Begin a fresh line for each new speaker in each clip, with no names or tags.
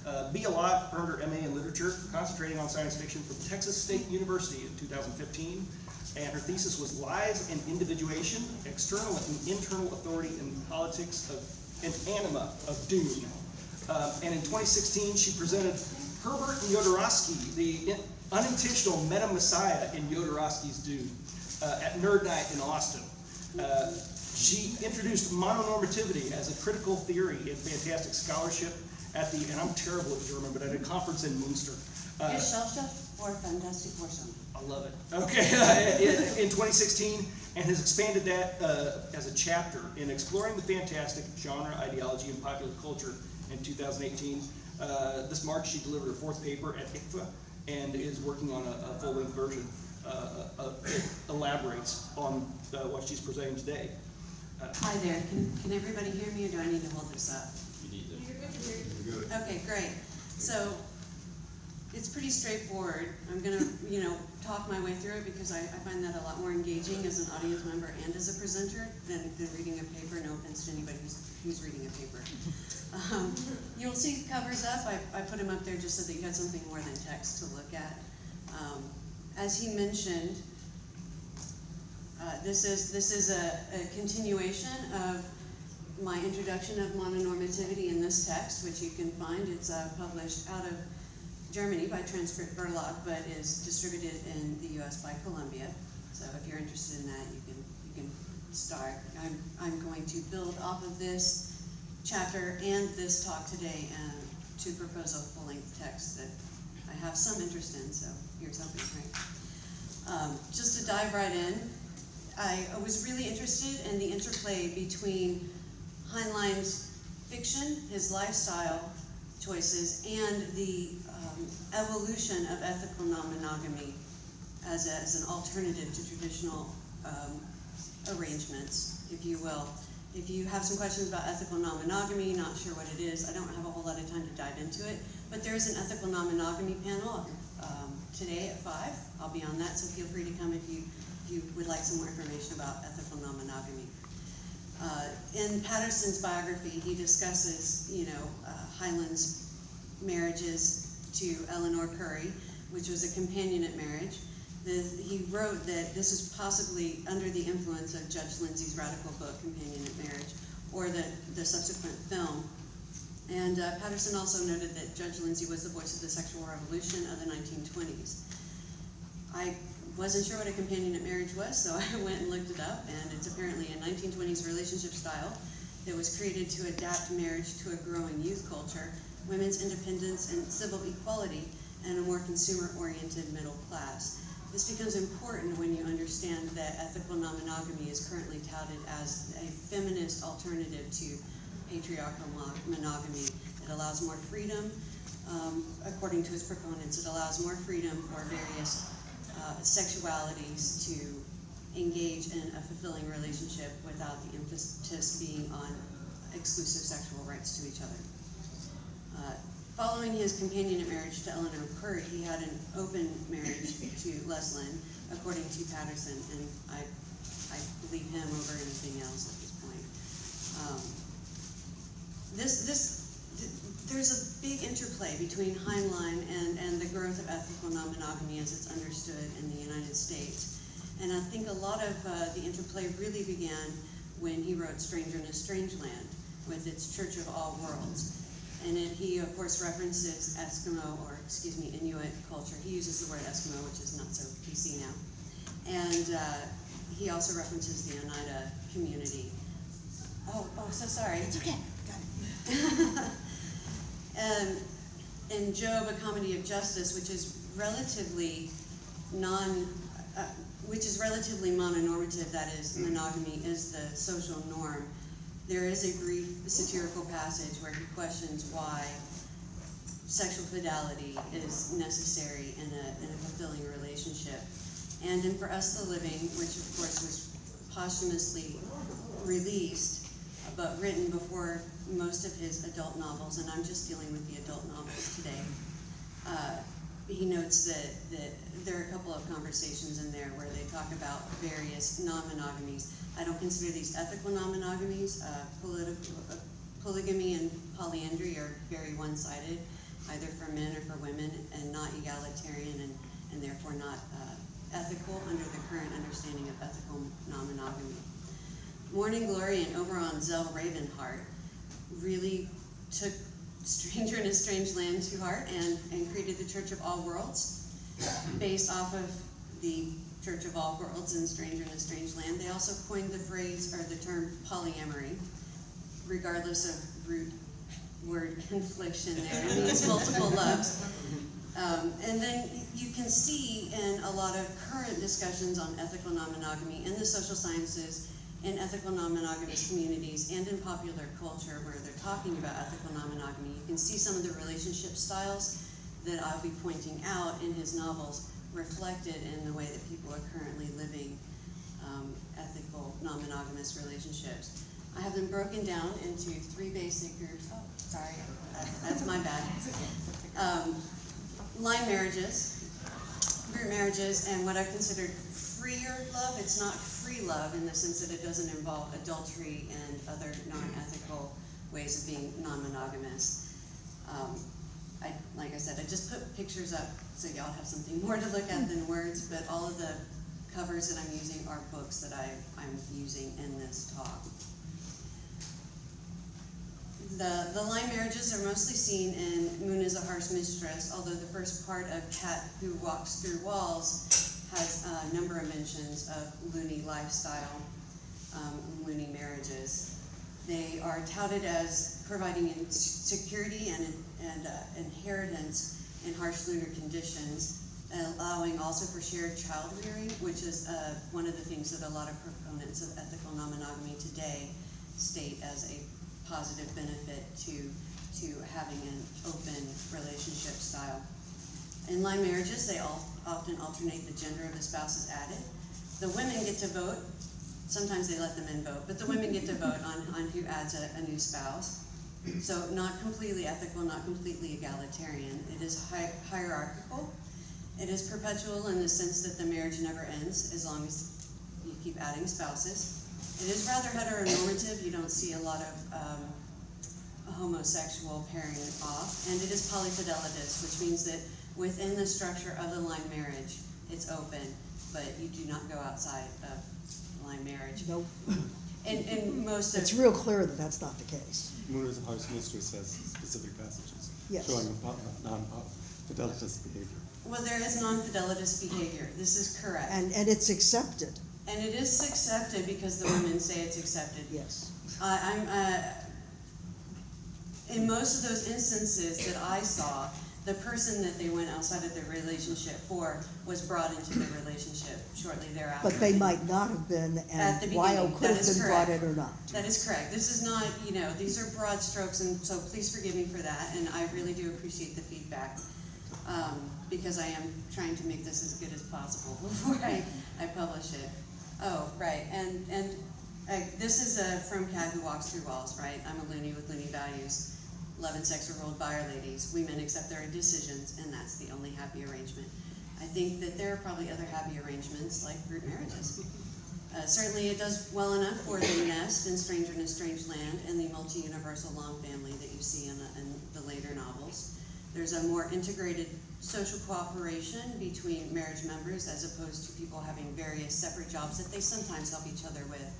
BE Allatt earned her MA in literature, concentrating on science fiction from Texas State University in 2015. And her thesis was Lies and Individuation, External and Internal Authority in Politics and Anima of Dune. And in 2016, she presented Herbert Jodorowsky, the unintentional meta-messiah in Jodorowsky's Dune, at Nerd Night in Austin. She introduced mononormativity as a critical theory in fantastic scholarship at the, and I'm terrible at German, but at a conference in Munster.
Gesellschaft for Fantastic Forschung.
I love it. Okay, in 2016, and has expanded that as a chapter in Exploring the Fantastic Genre, Ideology, and Popular Culture in 2018. This March, she delivered her fourth paper at ICFA and is working on a full-length version. It elaborates on what she's presenting today.
Hi there. Can everybody hear me, or do I need to hold this up?
You need to.
You're good to hear you.
Okay, great. So it's pretty straightforward. I'm going to, talk my way through it because I find that a lot more engaging as an audience member and as a presenter than reading a paper. No offense to anybody who's reading a paper. You'll see covers up. I put them up there just so that you had something more than text to look at. As he mentioned, this is a continuation of my introduction of mononormativity in this text, which you can find. It's published out of Germany by Transcript Verlag, but is distributed in the U.S. by Columbia. So if you're interested in that, you can start. I'm going to build off of this chapter and this talk today to propose a full-length text that I have some interest in. So here's hoping, right? Just to dive right in, I was really interested in the interplay between Heinlein's fiction, his lifestyle choices, and the evolution of ethical non-monogamy as an alternative to traditional arrangements, if you will. If you have some questions about ethical non-monogamy, not sure what it is, I don't have a whole lot of time to dive into it, but there is an ethical non-monogamy panel today at 5. I'll be on that, so feel free to come if you would like some more information about ethical non-monogamy. In Patterson's biography, he discusses, Heinlein's marriages to Eleanor Curry, which was a companionate marriage. He wrote that this is possibly under the influence of Judge Lindsay's radical book, Companionate Marriage, or the subsequent film. And Patterson also noted that Judge Lindsay was the voice of the sexual revolution of the 1920s. I wasn't sure what a companionate marriage was, so I went and looked it up, and it's apparently a 1920s relationship style that was created to adapt marriage to a growing youth culture, women's independence and civil equality, and a more consumer-oriented middle class. This becomes important when you understand that ethical non-monogamy is currently touted as a feminist alternative to patriarchal monogamy. It allows more freedom, according to its proponents, it allows more freedom for various sexualities to engage in a fulfilling relationship without the emphasis being on exclusive sexual rights to each other. Following his companionate marriage to Eleanor Curry, he had an open marriage to Leslin, according to Patterson, and I believe him over anything else at this point. There's a big interplay between Heinlein and the growth of ethical non-monogamy as it's understood in the United States. And I think a lot of the interplay really began when he wrote Stranger in a Strange Land with its Church of All Worlds. And he, of course, references Inuit culture. He uses the word Eskimo, which is not so PC now. And he also references the Oneida community. Oh, so sorry.
It's okay. Got it.
And Job, A Comedy of Justice, which is relatively mononormative, that is, monogamy is the social norm. There is a brief satirical passage where he questions why sexual fidelity is necessary in a fulfilling relationship. And in For Us the Living, which of course was posthumously released, but written before most of his adult novels, and I'm just dealing with the adult novels today, he notes that there are a couple of conversations in there where they talk about various non-monogamies. I don't consider these ethical non-monogamies. Polygamy and polyandry are very one-sided, either for men or for women, and not egalitarian and therefore not ethical under the current understanding of ethical non-monogamy. Morning Glory and Oberon Zell Ravenheart really took Stranger in a Strange Land to heart and created the Church of All Worlds based off of the Church of All Worlds and Stranger in a Strange Land. They also coined the phrase or the term polyamory, regardless of root word confliction there. It means multiple loves. And then you can see in a lot of current discussions on ethical non-monogamy in the social sciences, in ethical non-monogamous communities, and in popular culture where they're talking about ethical non-monogamy, you can see some of the relationship styles that I'll be pointing out in his novels reflected in the way that people are currently living ethical non-monogamous relationships. I have them broken down into 3 basic groups. Oh, sorry, that's my bad. Line marriages, group marriages, and what I consider freer love. It's not free love in the sense that it doesn't involve adultery and other non-ethical ways of being non-monogamous. Like I said, I just put pictures up so y'all have something more to look at than words, but all of the covers that I'm using are books that I'm using in this talk. The line marriages are mostly seen in Moon is a Harsh Mistress, although the first part of Cat Who Walks Through Walls has a number of mentions of loony lifestyle, loony marriages. They are touted as providing security and inheritance in harsh lunar conditions, allowing also for shared child rearing, which is one of the things that a lot of proponents of ethical non-monogamy today state as a positive benefit to having an open relationship style. In line marriages, they often alternate the gender of the spouse is added. The women get to vote. Sometimes they let the men vote, but the women get to vote on who adds a new spouse. So not completely ethical, not completely egalitarian. It is hierarchical. It is perpetual in the sense that the marriage never ends as long as you keep adding spouses. It is rather heteronormative. You don't see a lot of homosexual pairing off. And it is polyfidelitous, which means that within the structure of the line marriage, it's open, but you do not go outside of line marriage.
Nope.
And most of
It's real clear that that's not the case.
Moon is a Harsh Mistress has specific passages
Yes.
showing non-fidelitous behavior.
well, there is non-fidelitous behavior. This is correct.
And it's accepted,
And it is accepted because the women say it's accepted.
yes.
In most of those instances that I saw, the person that they went outside of their relationship for was brought into the relationship shortly thereafter.
But they might not have been,
At the
and Wyo
beginning,
could
that
have
is
been brought
correct.
in or not.
That is correct. This is not, these are broad strokes, and so please forgive me for that, and I really do appreciate the feedback, because I am trying to make this as good as possible before I publish it. Oh, right, and this is from Cat Who Walks Through Walls, right? I'm a loony with loony values. Love and sex are ruled by our ladies. We men accept their decisions, and that's the only happy arrangement. I think that there are probably other happy arrangements, like group marriages. Certainly it does well enough for the nest in Stranger in a Strange Land and the multi-universal long family that you see in the later novels. There's a more integrated social cooperation between marriage members as opposed to people having various separate jobs that they sometimes help each other with,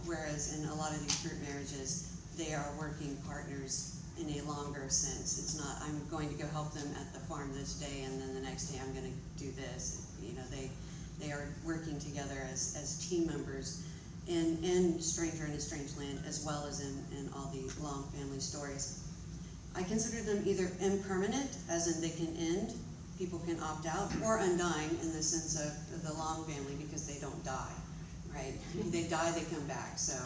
whereas in a lot of these group marriages, they are working partners in a longer sense. It's not, I'm going to go help them at the farm this day, and then the next day I'm going to do this. They are working together as team members in Stranger in a Strange Land, as well as in all the long family stories. I consider them either impermanent, as in they can end, people can opt out, or undying in the sense of the long family, because they don't die, right? They die, they come back. So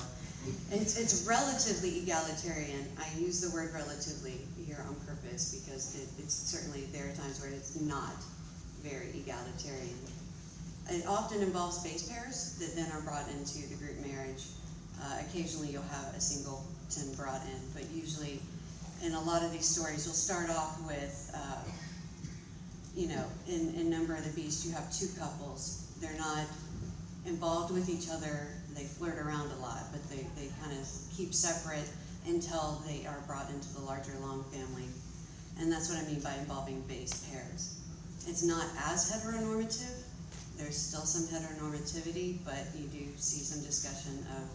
it's relatively egalitarian. I use the word relatively here on purpose because it's certainly, there are times where it's not very egalitarian. It often involves base pairs that then are brought into the group marriage. Occasionally you'll have a singleton brought in, but usually in a lot of these stories you'll start off with, in Number of the Beast you have 2 couples. They're not involved with each other. They flirt around a lot, but they kind of keep separate until they are brought into the larger long family. And that's what I mean by involving base pairs. It's not as heteronormative. There's still some heteronormativity, but you do see some discussion of,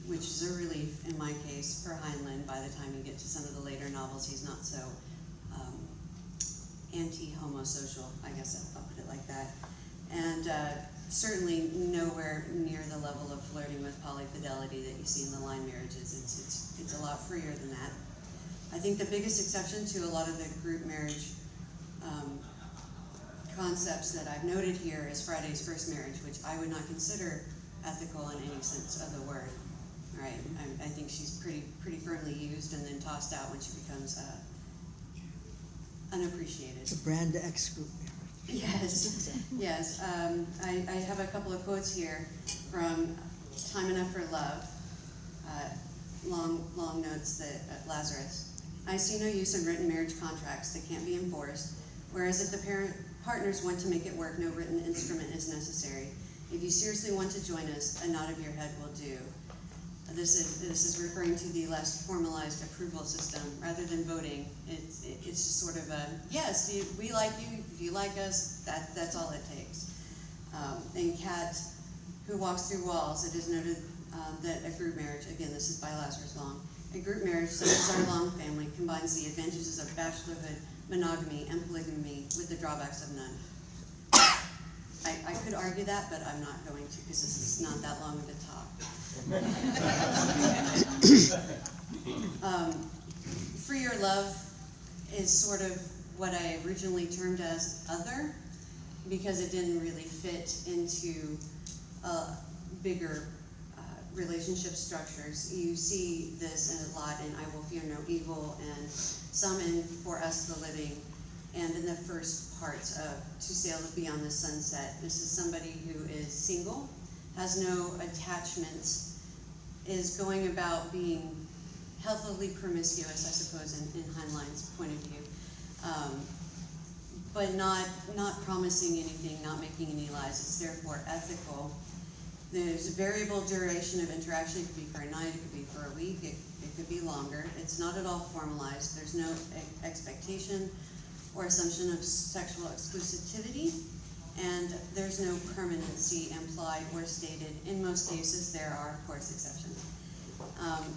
which is a relief in my case for Heinlein. By the time you get to some of the later novels, he's not so anti-homosocial, I guess I'll put it like that. And certainly nowhere near the level of flirting with polyfidelity that you see in the line marriages. It's a lot freer than that. I think the biggest exception to a lot of the group marriage concepts that I've noted here is Friday's first marriage, which I would not consider ethical in any sense of the word. Right? I think she's pretty firmly used and then tossed out when she becomes unappreciated.
It's a brand X group marriage.
Yes, yes. I have a couple of quotes here from Time Enough for Love, long notes that Lazarus. I see no use in written marriage contracts that can't be enforced, whereas if the partners want to make it work, no written instrument is necessary. If you seriously want to join us, a nod of your head will do. This is referring to the less formalized approval system. Rather than voting, it's just sort of a, yes, we like you, if you like us, that's all it takes. In Cat, Who Walks Through Walls, it is noted that a group marriage, again, this is by Lazarus Long, a group marriage such as our Long family combines the advantages of bachelorhood, monogamy, and polygamy with the drawbacks of none. I could argue that, but I'm not going to because this is not that long of a talk. Freer love is sort of what I originally termed as other, because it didn't really fit into bigger relationship structures. You see this a lot in I Will Fear No Evil, and some in For Us the Living, and in the first parts of To Sail Beyond the Sunset. This is somebody who is single, has no attachments, is going about being healthily promiscuous, I suppose, in Heinlein's point of view, but not promising anything, not making any lies. It's therefore ethical. There's a variable duration of interaction. It could be for a night, it could be for a week, it could be longer. It's not at all formalized. There's no expectation or assumption of sexual exclusivity, and there's no permanency implied or stated. In most cases, there are, of course, exceptions.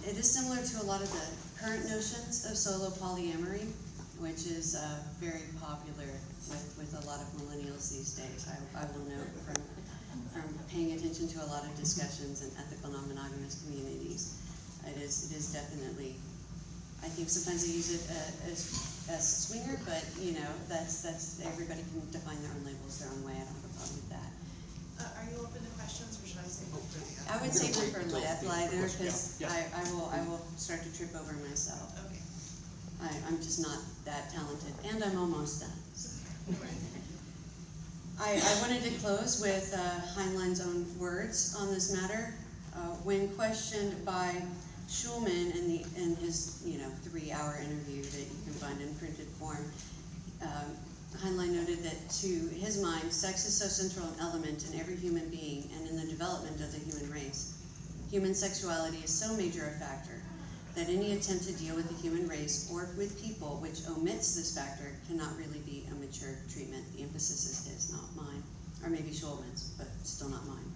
It is similar to a lot of the current notions of solo polyamory, which is very popular with a lot of millennials these days. I will note from paying attention to a lot of discussions in ethical non-monogamous communities. It is definitely, I think sometimes they use it as swinger, but you know, that's everybody can define their own labels their own way. I don't have a problem with that.
Are you open to questions, or should I say?
I would say for later, because
Yeah.
I will start to trip over myself.
Okay.
I'm just not that talented, and I'm almost done. I wanted to close with Heinlein's own words on this matter. When questioned by Schulman in his 3-hour interview that you can find in printed form, Heinlein noted that to his mind, sex is so central an element in every human being and in the development of the human race. Human sexuality is so major a factor that any attempt to deal with the human race or with people which omits this factor cannot really be a mature treatment. The emphasis is his, not mine, or maybe Schulman's, but still not mine.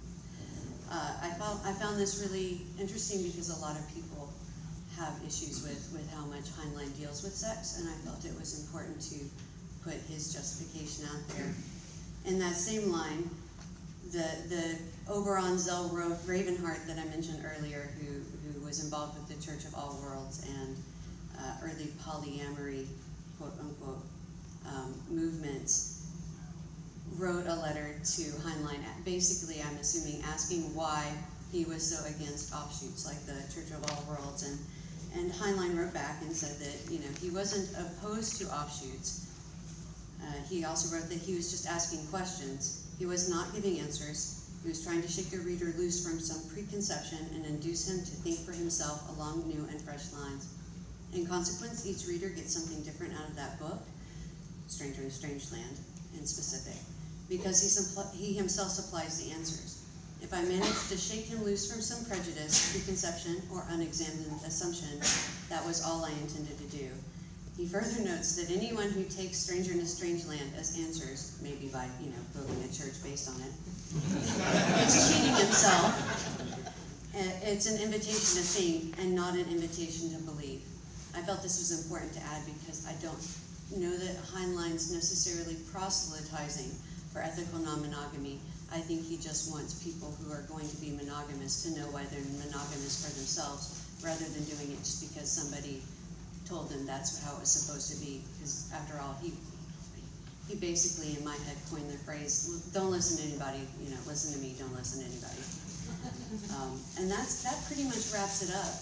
I found this really interesting because a lot of people have issues with how much Heinlein deals with sex, and I felt it was important to put his justification out there. In that same line, the Oberon Zell Ravenheart that I mentioned earlier, who was involved with the Church of All Worlds and early polyamory, quote unquote, movements, wrote a letter to Heinlein, basically, I'm assuming, asking why he was so against offshoots like the Church of All Worlds. And Heinlein wrote back and said that, he wasn't opposed to offshoots. He also wrote that he was just asking questions. He was not giving answers. He was trying to shake the reader loose from some preconception and induce him to think for himself along new and fresh lines. In consequence, each reader gets something different out of that book, Stranger in a Strange Land in specific, because he himself supplies the answers. If I managed to shake him loose from some prejudice, preconception, or unexamined assumption, that was all I intended to do. He further notes that anyone who takes stranger in a strange land as answers, maybe by, building a church based on it, is cheating himself. It's an invitation to think and not an invitation to believe. I felt this was important to add because I don't know that Heinlein's necessarily proselytizing for ethical non-monogamy. I think he just wants people who are going to be monogamous to know why they're monogamous for themselves, rather than doing it just because somebody told them that's how it was supposed to be. Because after all, he basically, in my head, coined the phrase, don't listen to anybody, listen to me, don't listen to anybody. And that pretty much wraps it up.